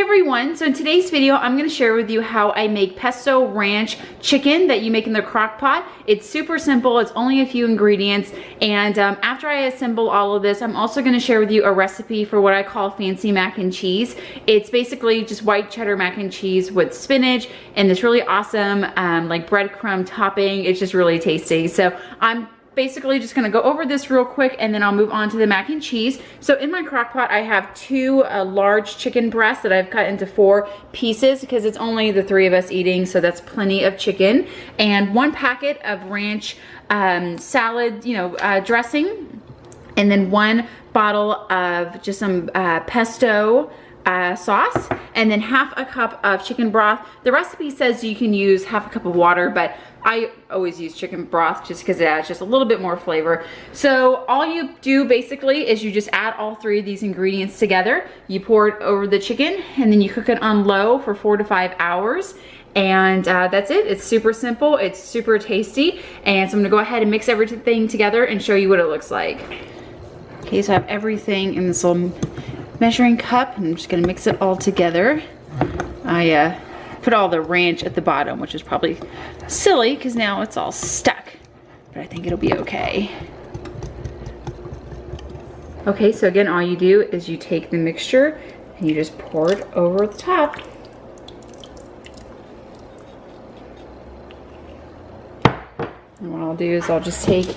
Hey everyone, so in today's video I'm going to share with you how I make pesto ranch chicken that you make in the crock pot. It's super simple, it's only a few ingredients, and after I assemble all of this I'm also going to share with you a recipe for what I call fancy mac and cheese. It's basically just white cheddar mac and cheese with spinach and this really awesome like breadcrumb topping. It's just really tasty. So I'm basically just gonna go over this real quick and then I'll move on to the mac and cheese. So in my crock pot I have two large chicken breasts that I've cut into 4 pieces because it's only the 3 of us eating, so that's plenty of chicken, and 1 packet of ranch salad, dressing, and then 1 bottle of just some pesto sauce, and then ½ a cup of chicken broth. The recipe says you can use ½ a cup of water, but I always use chicken broth just because it adds just a little bit more flavor. So all you do basically is you just add all 3 of these ingredients together. You pour it over the chicken and then you cook it on low for 4 to 5 hours. And that's it. It's super simple. It's super tasty. And so I'm gonna go ahead and mix everything together and show you what it looks like. Okay, so I have everything in this little measuring cup and I'm just gonna mix it all together. I put all the ranch at the bottom, which is probably silly because now it's all stuck, but I think it'll be okay. Okay, so again, all you do is you take the mixture and you just pour it over the top. And what I'll do is I'll just take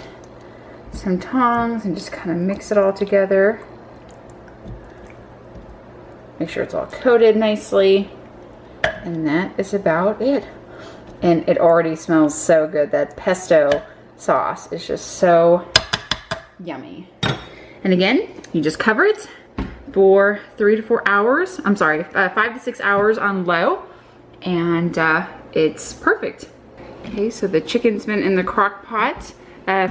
some tongs and just kind of mix it all together. Make sure it's all coated nicely. And that is about it. And it already smells so good. That pesto sauce is just so yummy. And again, you just cover it for 3 to 4 hours. I'm sorry, 5 to 6 hours on low. And it's perfect. Okay, so the chicken's been in the crock pot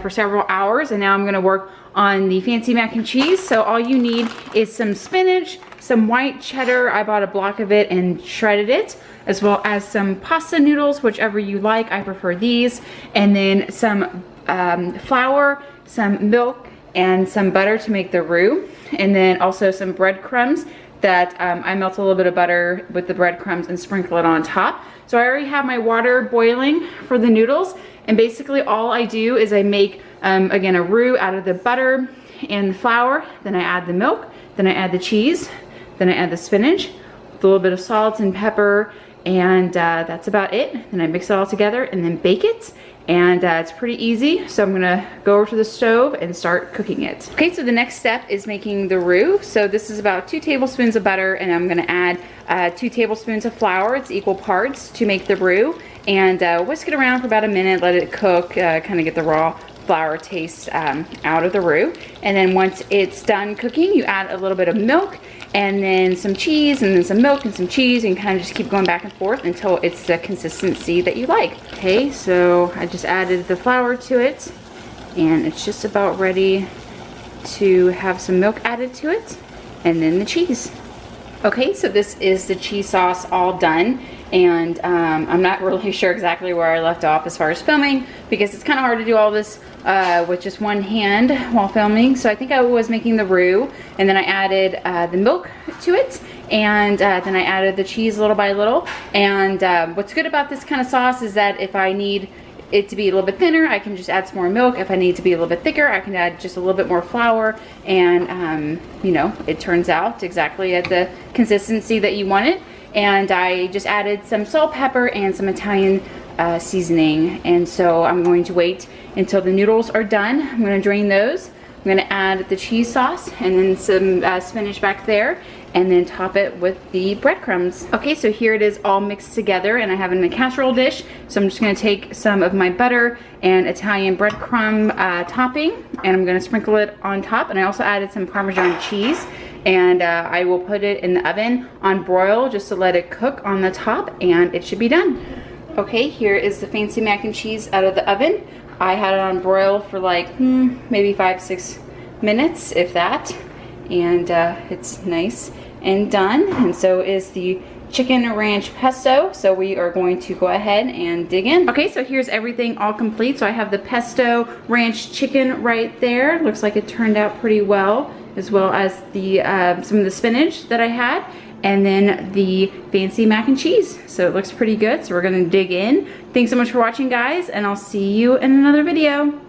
for several hours, and now I'm gonna work on the fancy mac and cheese. So all you need is some spinach, some white cheddar. I bought a block of it and shredded it, as well as some pasta noodles, whichever you like. I prefer these. And then some flour, some milk, and some butter to make the roux. And then also some breadcrumbs that I melt a little bit of butter with the breadcrumbs and sprinkle it on top. So I already have my water boiling for the noodles. And basically all I do is I make, again, a roux out of the butter and the flour. Then I add the milk. Then I add the cheese. Then I add the spinach with a little bit of salt and pepper, and that's about it. Then I mix it all together and then bake it, and it's pretty easy. So I'm gonna go over to the stove and start cooking it. Okay, so the next step is making the roux. So this is about 2 tablespoons of butter, and I'm gonna add 2 tablespoons of flour. It's equal parts to make the roux, and whisk it around for about a minute, let it cook, kind of get the raw flour taste out of the roux. And then once it's done cooking, you add a little bit of milk and then some cheese and then some milk and some cheese, and kind of just keep going back and forth until it's the consistency that you like. Okay, so I just added the flour to it and it's just about ready to have some milk added to it, and then the cheese. Okay, so this is the cheese sauce all done, and I'm not really sure exactly where I left off as far as filming because it's kind of hard to do all this with just one hand while filming. So I think I was making the roux, and then I added the milk to it, and then I added the cheese little by little. And what's good about this kind of sauce is that if I need it to be a little bit thinner, I can just add some more milk. If I need it to be a little bit thicker, I can add just a little bit more flour, and it turns out exactly at the consistency that you want it. And I just added some salt, pepper, and some Italian seasoning. And so I'm going to wait until the noodles are done. I'm going to drain those. I'm going to add the cheese sauce and then some spinach back there, and then top it with the breadcrumbs. Okay, so here it is all mixed together, and I have it in a casserole dish. So I'm just going to take some of my butter and Italian breadcrumb topping, and I'm going to sprinkle it on top. And I also added some Parmesan cheese, and I will put it in the oven on broil just to let it cook on the top, and it should be done. Okay, here is the fancy mac and cheese out of the oven. I had it on broil for like maybe 5-6 minutes, if that, and it's nice and done. And so is the chicken ranch pesto. So we are going to go ahead and dig in. Okay, so here's everything all complete. So I have the pesto ranch chicken right there. Looks like it turned out pretty well, as well as the some of the spinach that I had. and then the fancy mac and cheese. So it looks pretty good. So we're gonna dig in. Thanks so much for watching, guys, and I'll see you in another video.